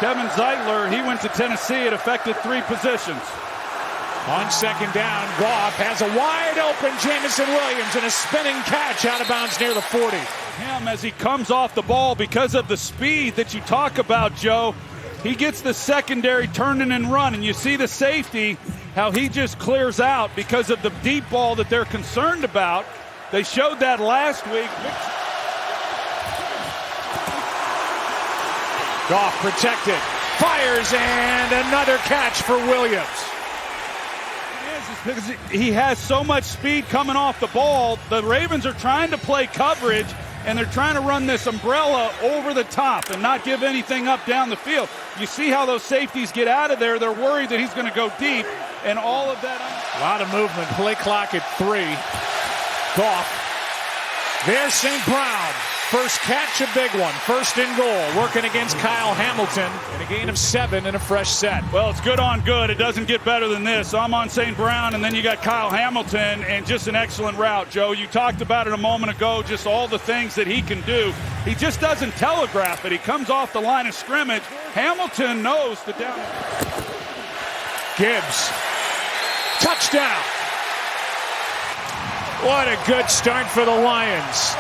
Kevin Zeitler, he went to Tennessee. It affected 3 positions. On second down, Goff has a wide open Jamison Williams and a spinning catch out of bounds near the 40. Him as he comes off the ball because of the speed that you talk about, Joe. He gets the secondary turning and running. You see the safety, how he just clears out because of the deep ball that they're concerned about. They showed that last week. Goff protected, fires, and another catch for Williams. Because he has so much speed coming off the ball. The Ravens are trying to play coverage, and they're trying to run this umbrella over the top and not give anything up down the field. You see how those safeties get out of there. They're worried that he's going to go deep, and all of that. A lot of movement. Play clock at 3. Goff. There's St. Brown. First catch, a big one. First and goal. Working against Kyle Hamilton in a gain of 7 in a fresh set. Well, it's good on good. It doesn't get better than this. So I'm on St. Brown, and then you got Kyle Hamilton, and just an excellent route, Joe. You talked about it a moment ago, just all the things that he can do. He just doesn't telegraph it. He comes off the line of scrimmage. Hamilton knows the down. Gibbs. Touchdown. What a good start for the Lions.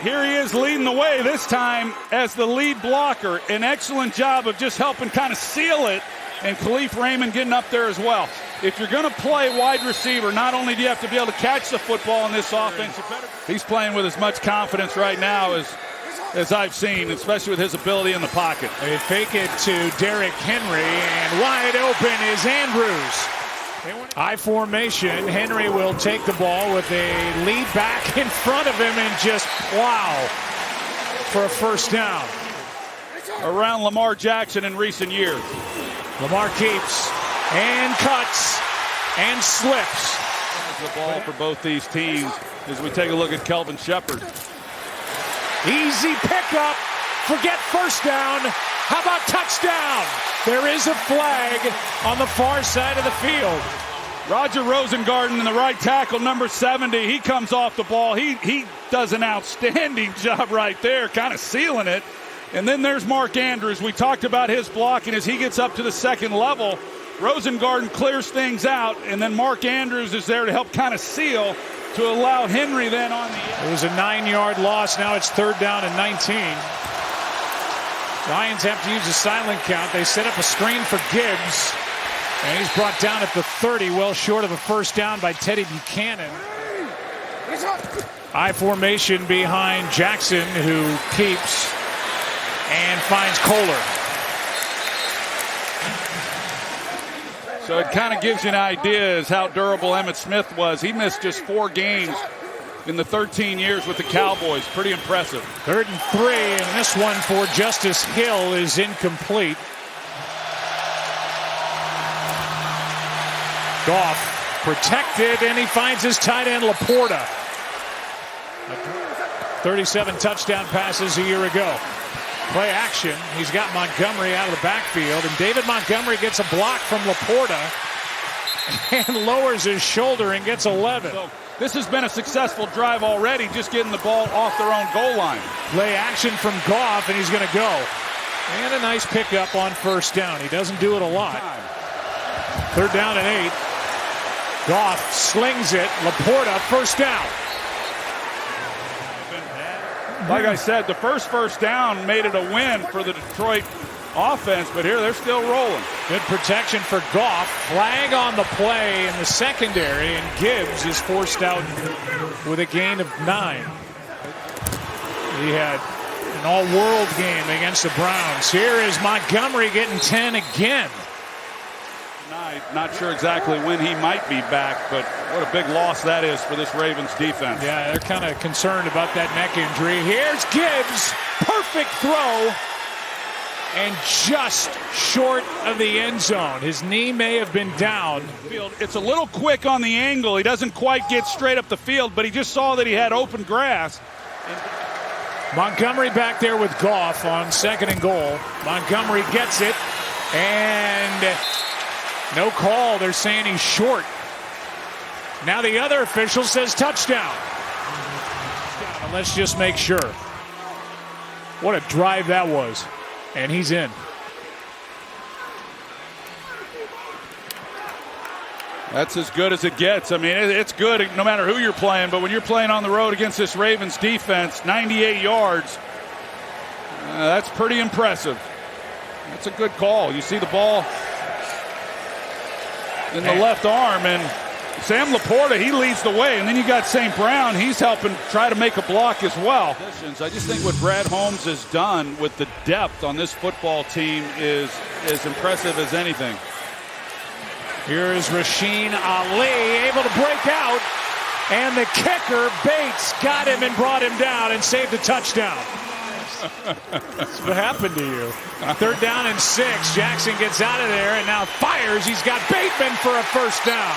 Here he is leading the way this time as the lead blocker. An excellent job of just helping kind of seal it, and Khalif Raymond getting up there as well. If you're going to play wide receiver, not only do you have to be able to catch the football in this offense, he's playing with as much confidence right now as I've seen, especially with his ability in the pocket. They fake it to Derrick Henry, and wide open is Andrews. I formation. Henry will take the ball with a lead back in front of him and just plow for a first down. Around Lamar Jackson in recent years. Lamar keeps and cuts and slips. The ball for both these teams as we take a look at Kelvin Shepherd. Easy pickup. Forget first down. How about touchdown? There is a flag on the far side of the field. Roger Rosengarten in the right tackle, number 70. He comes off the ball. He does an outstanding job right there, kind of sealing it. And then there's Mark Andrews. We talked about his blocking as he gets up to the second level. Rosengarten clears things out, and then Mark Andrews is there to help kind of seal to allow Henry then on the end. It was a 9-yard loss. Now it's 3rd down and 19. Lions have to use a silent count. They set up a screen for Gibbs. And he's brought down at the 30, well short of a first down by Teddy Buchanan. I formation behind Jackson, who keeps and finds Kohler. So it kind of gives you an idea as how durable Emmitt Smith was. He missed just 4 games in the 13 years with the Cowboys. Pretty impressive. 3rd and 3, and this one for Justice Hill is incomplete. Goff protected, and he finds his tight end Laporta. 37 touchdown passes a year ago. Play action. He's got Montgomery out of the backfield, and David Montgomery gets a block from Laporta and lowers his shoulder and gets 11. So this has been a successful drive already, just getting the ball off their own goal line. Play action from Goff, and he's going to go. And a nice pickup on first down. He doesn't do it a lot. 3rd down and 8. Goff slings it. Laporta, first down. Like I said, the first down made it a win for the Detroit offense, but here they're still rolling. Good protection for Goff. Flag on the play in the secondary, and Gibbs is forced out with a gain of 9. He had an all-world game against the Browns. Here is Montgomery getting 10 again. Not sure exactly when he might be back, but what a big loss that is for this Ravens defense. Yeah, they're kind of concerned about that neck injury. Here's Gibbs. Perfect throw. And just short of the end zone. His knee may have been down. It's a little quick on the angle. He doesn't quite get straight up the field, but he just saw that he had open grass. Montgomery back there with Goff on 2nd and goal. Montgomery gets it, and no call. They're saying he's short. Now the other official says touchdown. Let's just make sure. What a drive that was. And he's in. That's as good as it gets. I mean, it's good no matter who you're playing, but when you're playing on the road against this Ravens defense, 98 yards, that's pretty impressive. That's a good call. You see the ball in the left arm, and Sam Laporta, he leads the way, and then you got St. Brown. He's helping try to make a block as well. I just think what Brad Holmes has done with the depth on this football team is as impressive as anything. Here is Rasheen Ali able to break out, and the kicker, Bates, got him and brought him down and saved a touchdown. That's what happened to you. 3rd down and 6. Jackson gets out of there and now fires. He's got Bateman for a first down.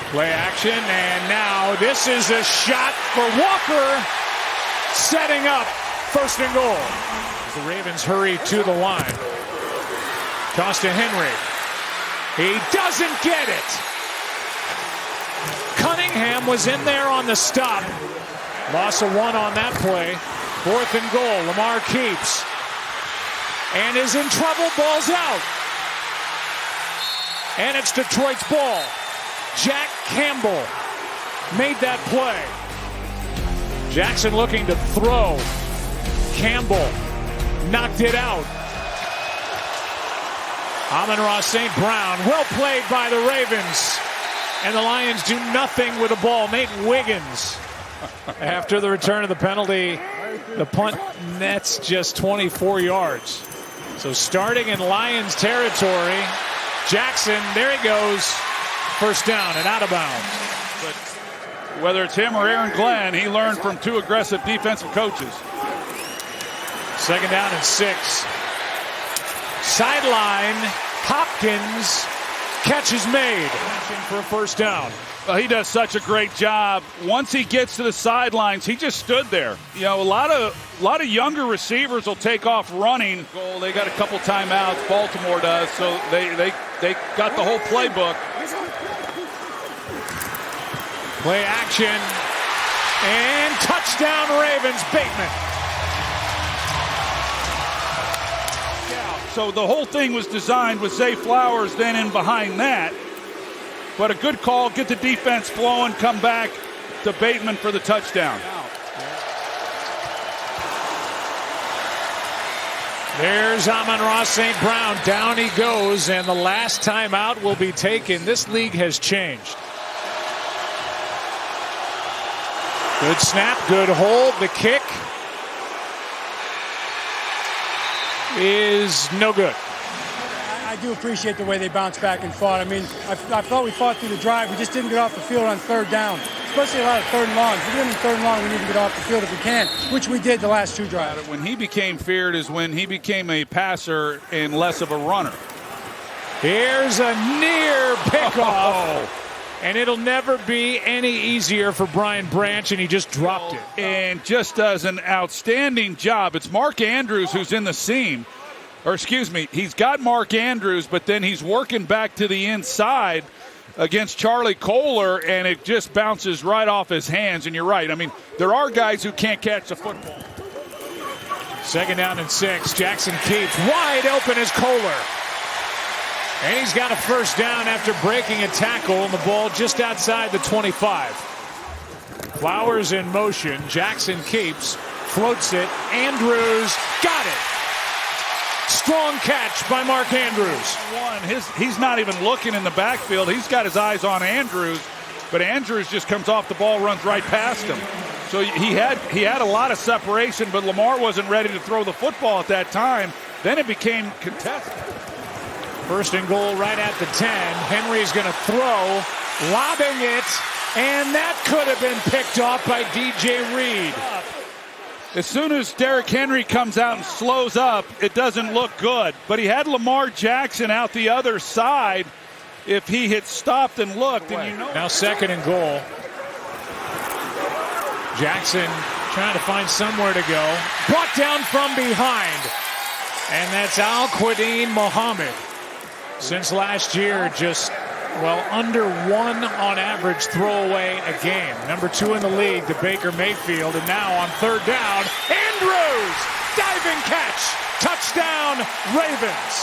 Play action, and now this is a shot for Walker, setting up 1st and goal. As the Ravens hurry to the line. Toss to Henry. He doesn't get it. Cunningham was in there on the stop. Loss of 1 on that play. 4th and goal. Lamar keeps. And is in trouble. Ball's out. And it's Detroit's ball. Jack Campbell made that play. Jackson looking to throw. Campbell knocked it out. Amon-Ra St. Brown, well played by the Ravens. And the Lions do nothing with the ball. Nate Wiggins, after the return of the penalty, the punt nets just 24 yards. So starting in Lions territory, Jackson, there he goes. 1st down and out of bounds. But whether it's him or Aaron Glenn, he learned from 2 aggressive defensive coaches. 2nd down and 6. Sideline, Hopkins, catch is made for a 1st down. Well, he does such a great job. Once he gets to the sidelines, he just stood there. You know, a lot of younger receivers will take off running. They got a couple timeouts. Baltimore does, so they got the whole playbook. Play action and touchdown Ravens. Bateman. So the whole thing was designed with Zay Flowers then in behind that. But a good call, get the defense flowing, come back to Bateman for the touchdown. There's Amon-Ra St. Brown. Down he goes, and the last timeout will be taken. This league has changed. Good snap, good hold. The kick is no good. I do appreciate the way they bounced back and fought. I mean, I thought we fought through the drive. We just didn't get off the field on 3rd down, especially a lot of 3rd and longs. If we're doing 3rd and long, we need to get off the field if we can, which we did the last 2 drives. When he became feared is when he became a passer and less of a runner. Here's a near pickoff. And it'll never be any easier for Brian Branch, and he just dropped it. And just does an outstanding job. It's Mark Andrews who's in the seam. Or excuse me, he's got Mark Andrews, but then he's working back to the inside against Charlie Kohler, and it just bounces right off his hands. And you're right. I mean, there are guys who can't catch the football. 2nd down and 6. Jackson keeps. Wide open is Kohler. And he's got a 1st down after breaking a tackle, and the ball just outside the 25. Flowers in motion. Jackson keeps. Floats it. Andrews got it. Strong catch by Mark Andrews. He's not even looking in the backfield. He's got his eyes on Andrews, but Andrews just comes off the ball, runs right past him. So he had a lot of separation, but Lamar wasn't ready to throw the football at that time. Then it became contested. 1st and goal right at the 10. Henry's going to throw, lobbing it, and that could have been picked off by DJ Reed. As soon as Derrick Henry comes out and slows up, it doesn't look good. But he had Lamar Jackson out the other side if he had stopped and looked. And you know. Now 2nd and goal. Jackson trying to find somewhere to go. Brought down from behind. And that's Al-Quadin Muhammad. Since last year, just well, under 1 on average throwaway a game. Number 2 in the league to Baker Mayfield. And now on 3rd down, Andrews, diving catch, touchdown Ravens.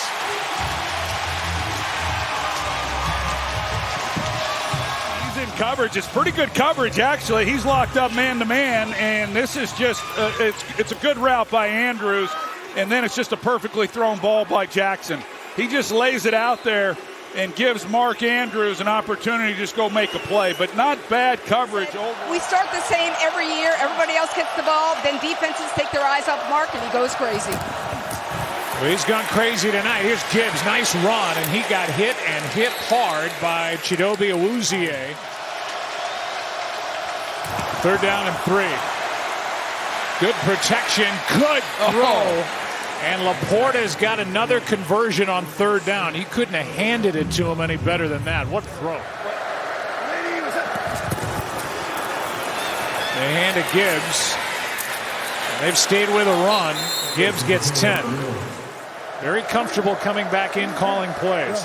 He's in coverage. It's pretty good coverage, actually. He's locked up man-to-man, and this is just, it's a good route by Andrews, and then it's just a perfectly thrown ball by Jackson. He just lays it out there and gives Mark Andrews an opportunity to just go make a play, but not bad coverage. We start the same every year. Everybody else gets the ball, then defenses take their eyes off Mark, and he goes crazy. Well, he's gone crazy tonight. Here's Gibbs, nice run, and he got hit and hit hard by Chidobe Awuzie. 3rd down and 3. Good protection, good throw. And Laporta's got another conversion on 3rd down. He couldn't have handed it to him any better than that. What throw. They hand to Gibbs. They've stayed with a run. Gibbs gets 10. Very comfortable coming back in, calling plays.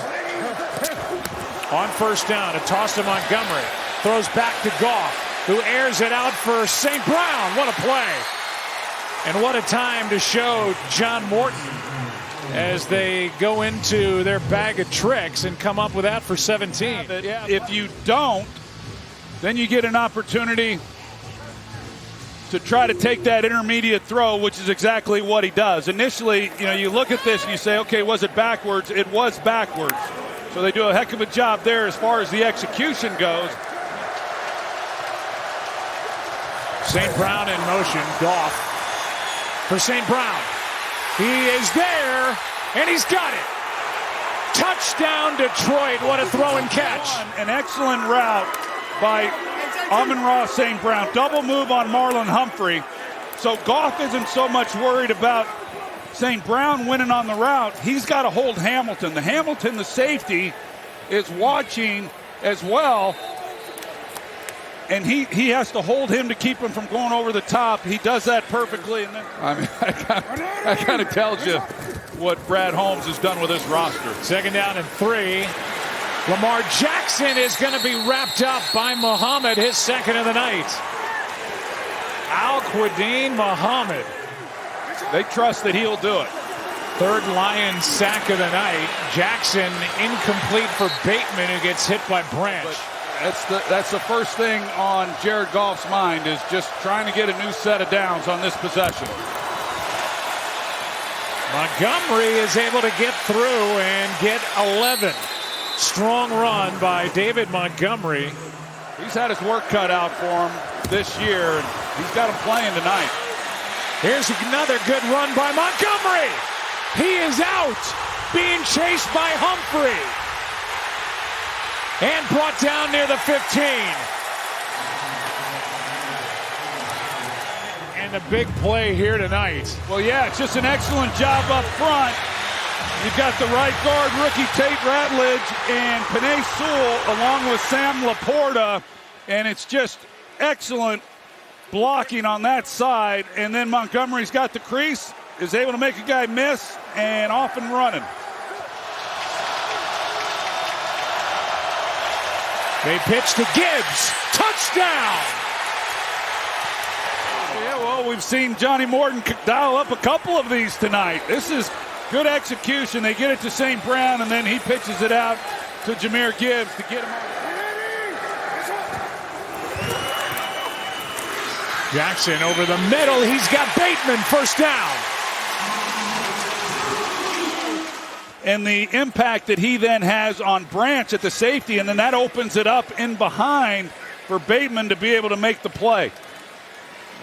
On 1st down, a toss to Montgomery. Throws back to Goff, who airs it out for St. Brown. What a play. And what a time to show John Morton as they go into their bag of tricks and come up with that for 17. If you don't, then you get an opportunity to try to take that intermediate throw, which is exactly what he does. Initially, you look at this and you say, okay, was it backwards? It was backwards. So they do a heck of a job there as far as the execution goes. St. Brown in motion. Goff for St. Brown. He is there, and he's got it. Touchdown, Detroit. What a throw and catch. An excellent route by Amon-Ra St. Brown. Double move on Marlon Humphrey. So Goff isn't so much worried about St. Brown winning on the route. He's got to hold Hamilton. The safety, is watching as well. And he has to hold him to keep him from going over the top. He does that perfectly. And then, that kind of tells you what Brad Holmes has done with this roster. 2nd down and 3. Lamar Jackson is going to be wrapped up by Muhammad, his 2nd of the night. Al-Quadin Muhammad. They trust that he'll do it. 3rd Lions sack of the night. Jackson incomplete for Bateman, who gets hit by Branch. That's the first thing on Jared Goff's mind, is just trying to get a new set of downs on this possession. Montgomery is able to get through and get 11. Strong run by David Montgomery. He's had his work cut out for him this year, and he's got him playing tonight. Here's another good run by Montgomery. He is out, being chased by Humphrey. And brought down near the 15. And a big play here tonight. Well, yeah, it's just an excellent job up front. You've got the right guard, rookie Tate Ratledge, and Penei Sewell, along with Sam Laporta. And it's just excellent blocking on that side. And then Montgomery's got the crease, is able to make a guy miss, and off and running. They pitch to Gibbs. Touchdown! Yeah, well, we've seen Johnny Morton dial up a couple of these tonight. This is good execution. They get it to St. Brown, and then he pitches it out to Jahmyr Gibbs to get him on. Jackson over the middle. He's got Bateman. 1st down. And the impact that he then has on Branch at the safety, and then that opens it up in behind for Bateman to be able to make the play.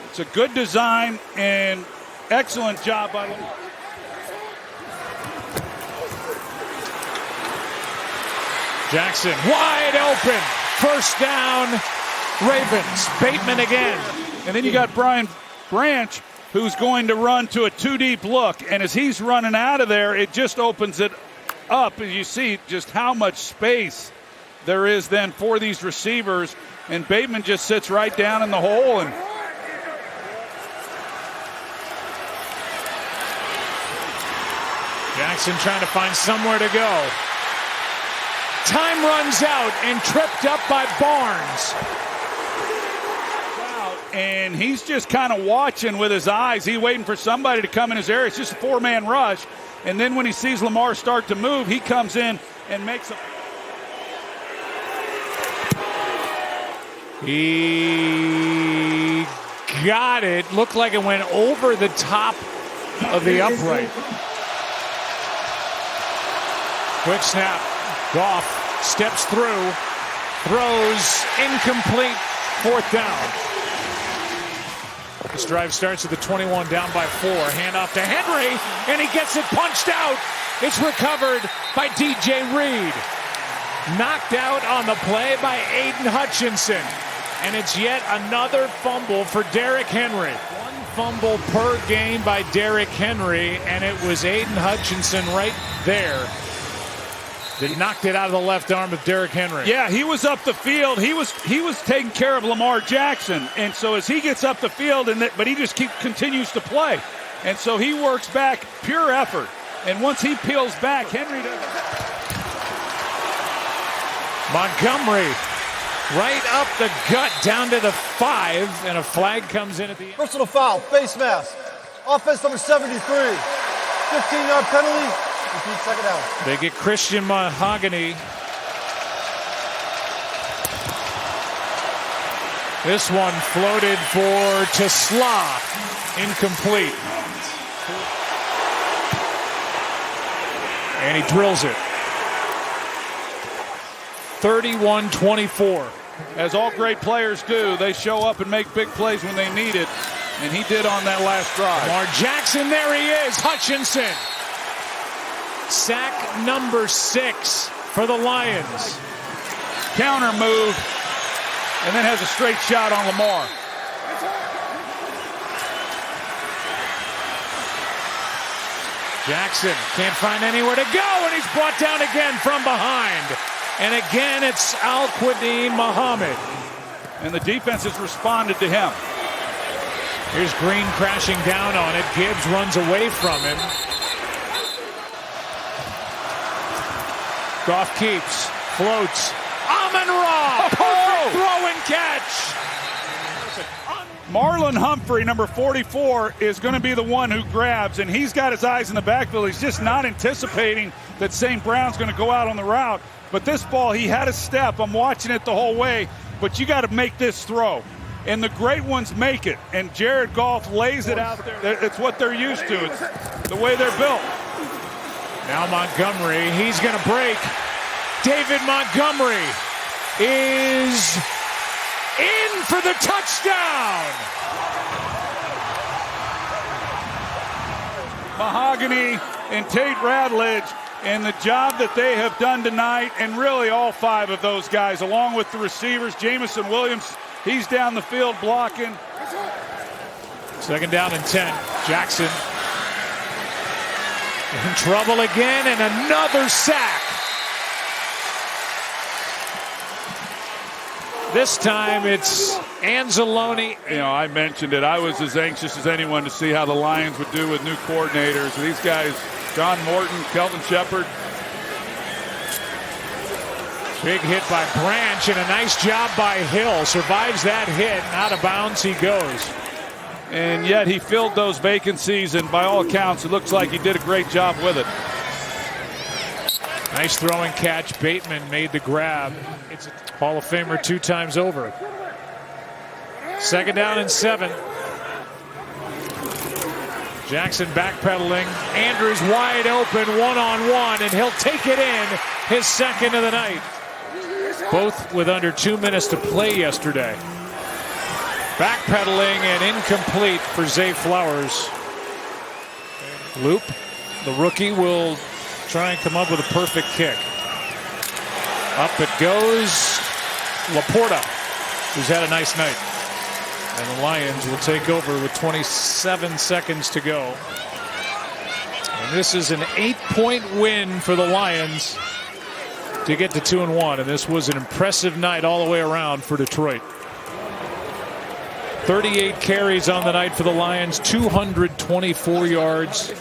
It's a good design and excellent job by Lamar. Jackson wide open. 1st down, Ravens. Bateman again. And then you got Brian Branch, who's going to run to a 2-deep look. And as he's running out of there, it just opens it up. As you see just how much space there is then for these receivers. And Bateman just sits right down in the hole. And Jackson trying to find somewhere to go. time runs out and tripped up by Barnes. And he's just kind of watching with his eyes. He's waiting for somebody to come in his area. It's just a four-man rush. And then when he sees Lamar start to move, he comes in and makes a... He got it. Looked like it went over the top of the upright. Quick snap. Goff steps through. Throws. Incomplete. Fourth down. This drive starts at the 21, down by 4. Handoff to Henry, and he gets it punched out. It's recovered by DJ Reed. Knocked out on the play by Aiden Hutchinson. And it's yet another fumble for Derrick Henry. One fumble per game by Derrick Henry, and it was Aiden Hutchinson right there that knocked it out of the left arm of Derrick Henry. Yeah, he was up the field. He was taking care of Lamar Jackson. And so as he gets up the field, but he just continues to play. And so he works back, pure effort. And once he peels back, Henry does. Montgomery right up the gut down to the 5, and a flag comes in at the end. Personal foul, face mask. Offense number 73. 15-yard penalty. Repeat, second down. They get Christian Mahogany. This one floated for Tesla. Incomplete. And he drills it. 31-24. As all great players do, they show up and make big plays when they need it. And he did on that last drive. Lamar Jackson, there he is. Hutchinson. Sack number 6 for the Lions. Counter move, and then has a straight shot on Lamar. Jackson can't find anywhere to go, and he's brought down again from behind. And again, it's Al-Quadin Muhammad. And the defense has responded to him. Here's Green crashing down on it. Gibbs runs away from him. Goff keeps, floats. Amon-Ra, perfect throw and catch. Marlon Humphrey, number 44, is going to be the one who grabs, and he's got his eyes in the backfield. He's just not anticipating that St. Brown's going to go out on the route. But this ball, he had a step. I'm watching it the whole way, but you got to make this throw. And the great ones make it, and Jared Goff lays it out there. It's what they're used to. It's the way they're built. Now Montgomery, he's going to break. David Montgomery is in for the touchdown. Mahogany and Tate Radledge, and the job that they have done tonight, and really all 5 of those guys, along with the receivers. Jamison Williams, he's down the field blocking. Second down and 10. Jackson in trouble again, and another sack. This time it's Anzalone. You know, I mentioned it. I was as anxious as anyone to see how the Lions would do with new coordinators. These guys, John Morton, Kelvin Shepard. Big hit by Branch, and a nice job by Hill. Survives that hit, and out of bounds he goes. And yet he filled those vacancies, and by all accounts, it looks like he did a great job with it. Nice throwing catch. Bateman made the grab. It's a Hall of Famer 2 times over. Second down and 7. Jackson backpedaling. Andrews wide open, one-on-one, and he'll take it in, his second of the night. Both with under 2 minutes to play yesterday. Backpedaling and incomplete for Zay Flowers. Loop, the rookie, will try and come up with a perfect kick. Up it goes. Laporta, who's had a nice night. And the Lions will take over with 27 seconds to go. And this is an 8-point win for the Lions to get to 2-1. And this was an impressive night all the way around for Detroit. 38 carries on the night for the Lions, 224 yards.